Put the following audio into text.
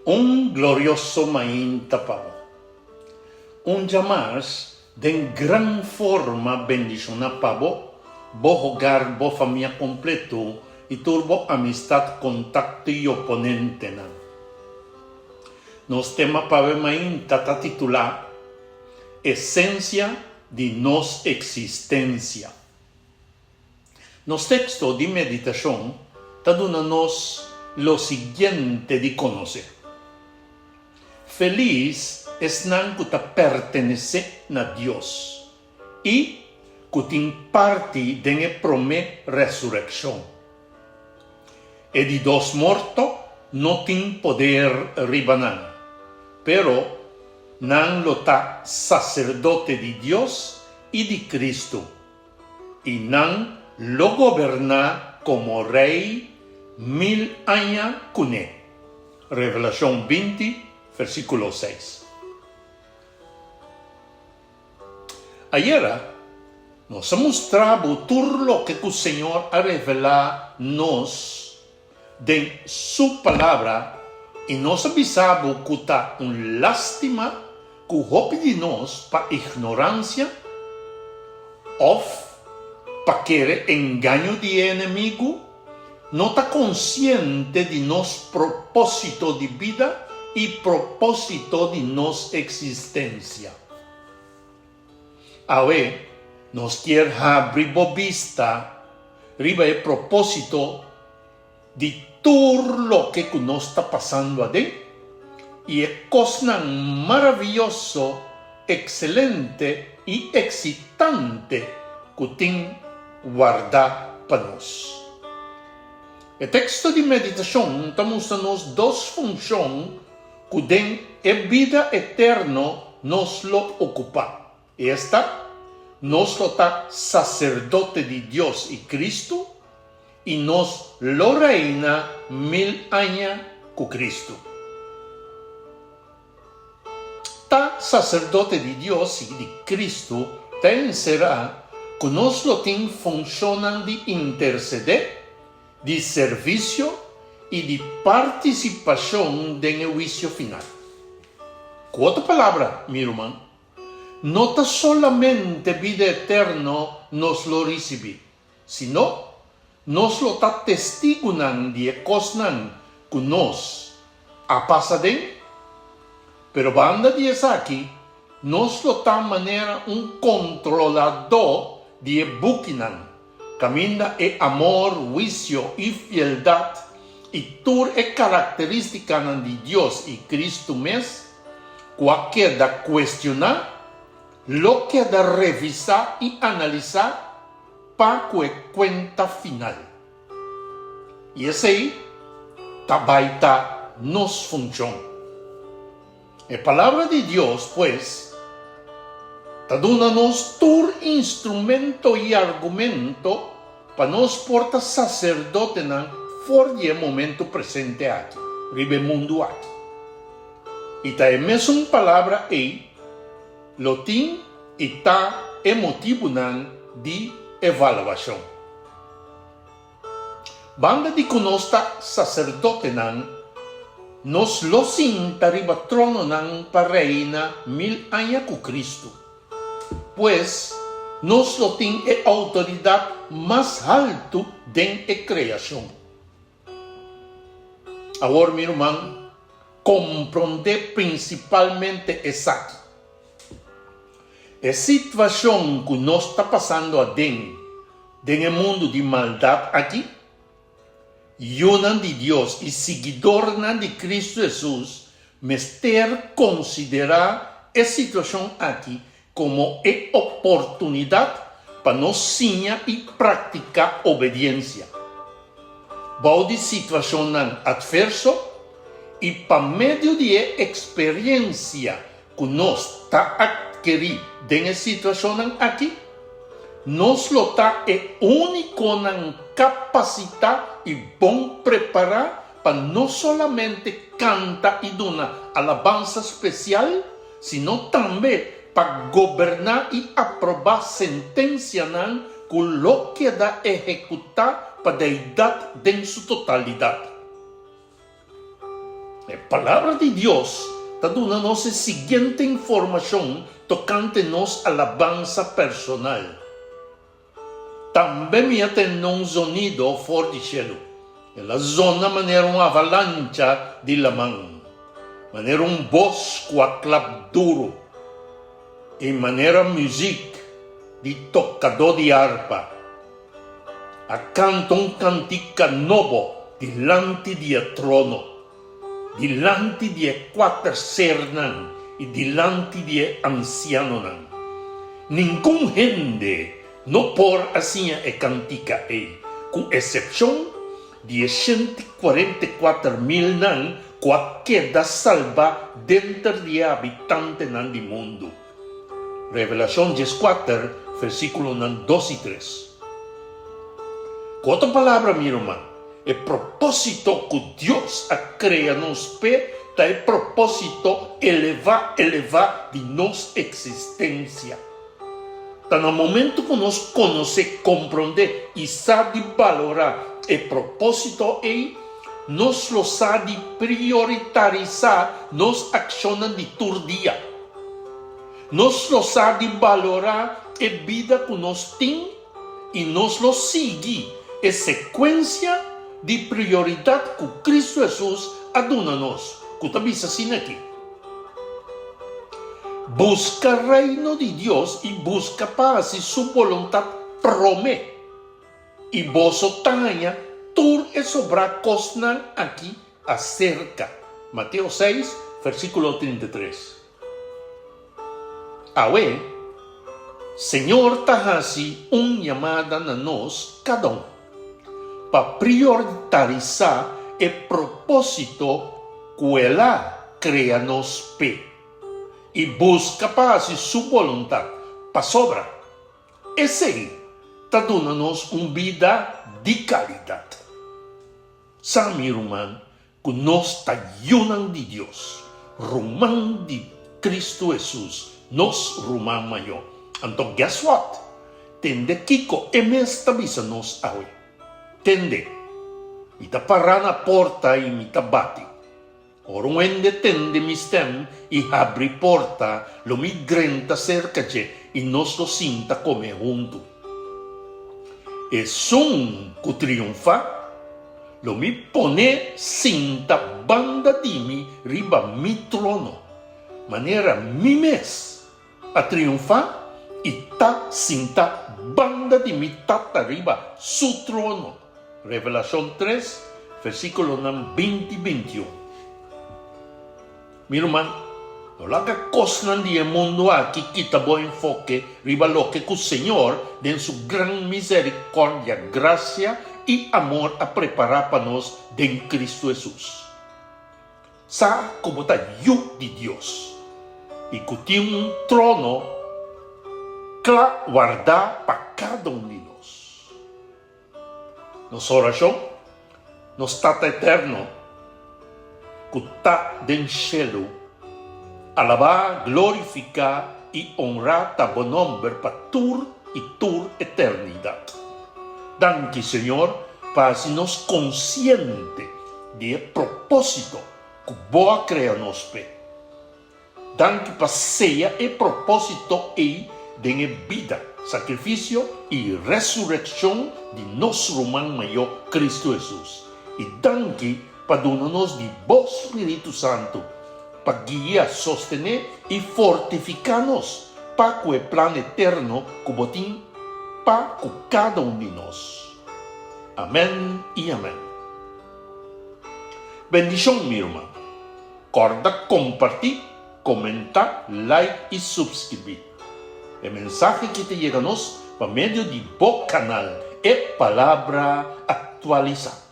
Un glorioso mainta pavo. Un llamas de gran forma bendición a pavo, bo hogar, bo familia completo y turbo amistad, contacto y oponente. Nos tema pave mainta ta titular Esencia de nos existencia. Nos texto de meditación ta dona-nos lo siguiente de conocer. Feliz es nan que ta pertenece a Dios y que tin parte de prome resurrección. E de dos morto no tin poder ribanan, pero nan lo ta sacerdote de Dios y de Cristo, y nan lo goberna como rey 1000 años cune. Revelación 20, versículo 6. Ayer nos ha mostrado todo lo que el Señor ha revelado nos de su palabra y nos ha avisado que está un lástima que hopidinos pa ignorancia o pa querer engaño de enemigo no está consciente de nos propósito de vida y propósito de nos existencia. A ver, nos quiere abrir vista riba el propósito de todo lo que nos está pasando adentro y es cosa maravilloso, excelente y excitante que tiene guardar para nos. El texto de meditación estamos dando dos funciones que den el vida eterna nos lo ocupa. Esta nos lo está sacerdote de Dios y Cristo y nos lo reina 1000 años con Cristo. Ta sacerdote de Dios y de Cristo también será que nos lo tiene funcionan de interceder, de servicio y de participación en el juicio final. Con otra palabra, mi hermano, no ta solamente vida eterna nos lo recibe, sino nos lo ta testigunan de cosas que nos ha pasado, pero banda de aquí, nos lo ta manera un controlador de buquinan, camina e amor, juicio y fieldad, y toda es característica de Dios y Cristo mes, cualquier da cuestionar, lo que da revisar y analizar para que cuenta final. Y ese tabaita nos funciona. La palabra de Dios, pues, ta dona-nos todo instrumento y argumento para nos portar sacerdote na for el momento presente aquí, ribe mundo aquí. Y ta é mesmo palavra aí, lo tin e ta é motivo de evaluação. Banda de conosca sacerdote nos lo sinta riba trono para reina 1000 años con Cristo, pues nos lo tin é autoridade mais alto den a criação. Agora, meu irmão, compreender principalmente essa a situação que nos está passando adentro no mundo de maldade aqui, yunan de Deus e seguidor de Cristo Jesus, mas ter considerar a situação aqui como a oportunidade para nos sinha e praticar obediência. Balde situação adverso e para meio de experiência que nos está adquirir na situação aqui, nos lo está único na capacidade e bom preparar para não somente cantar e dar alabança especial, sino também para governar e aprovar sentença com o que dá executar para a deidade em sua totalidade. La palabra de Dios está dándonos la siguiente información tocante nos alabanza personal. También me tem un sonido fuera del cielo. En la zona manera una avalancha de lamang. Manera un bosco a clap duro. En manera music de tocador de arpa. A canto un cantica novo delante del trono. Delante de cuatro sernan y delante de ancianos. Ningún gente no por assim e cantica com exceção de 144.000 nan queda salva dentro de habitante nan do mundo. Revelação 14, versículo 2 e 3. Com outra palavra, meu irmão, o propósito que Deus a cria nos pé é o propósito elevar de nossa existência. Está no momento que nós conhecemos, compreender e sabe valorar o propósito nós lo sabe priorizar nas ações de todo dia. Nós lo sabe valorar a vida que nós temos e nós lo seguir a sequência de prioridade que Cristo Jesus aduna-nos. Que está vista assim aqui. Busca o reino de Deus e busca paz e sua vontade promete. E vosso tanha, tur e sobra cosnan aqui acerca. Mateus 6, versículo 33. Awe, Senhor tahasi chamada na nós, cada para priorizar o propósito que ela cria nos pé. E busca paz e sua vontade para sobra. Esse aí está dando-nos uma vida de qualidade. Sabe, irmão, que nós está junando de Deus, rumando de Cristo Jesus, nós rumamos maior. Então, guess what? Tende Kiko, esta visa nos awe. Tende. E está parando na porta e me está batendo. Ora onde tende mistem e abre porta, lo migranta cerca e nós lo sinta come junto. E som que triunfa, lo mi pone sinta banda di mi riba mi trono, manera mi mes a triunfa e ta sinta banda di mi tata riba su trono. Revelación 3, versículo 20 y 21. Mi irmão, não laga cosnan de mundo aqui que está bom enfoque, riba lo que o Senhor, de sua grande misericórdia, graça e amor, a preparar para nós em Cristo Jesus. Sabe como está o de Deus e que tem trono guardar para cada de nós. Nossa oração, nosso Tata Eterno, que está no cielo, alabar, glorificar e honrar o bom nome para tur e tur eternidade. Danke, Senhor, para se nos consciente do propósito que boa cria nos pé. Danke para seja o propósito de vida, sacrifício e ressurreição de nosso irmão maior Cristo Jesus. E danke para donar-nos de bom Espírito Santo, para guiar, sostener e fortificar-nos para o plano eterno que botim para cada de nós. Amém e amém. Bendição, meu irmão. Corda compartilhar, comentar, like e subscrever. O mensagem que te chega-nos por meio de bom canal é Palavra Atualizada.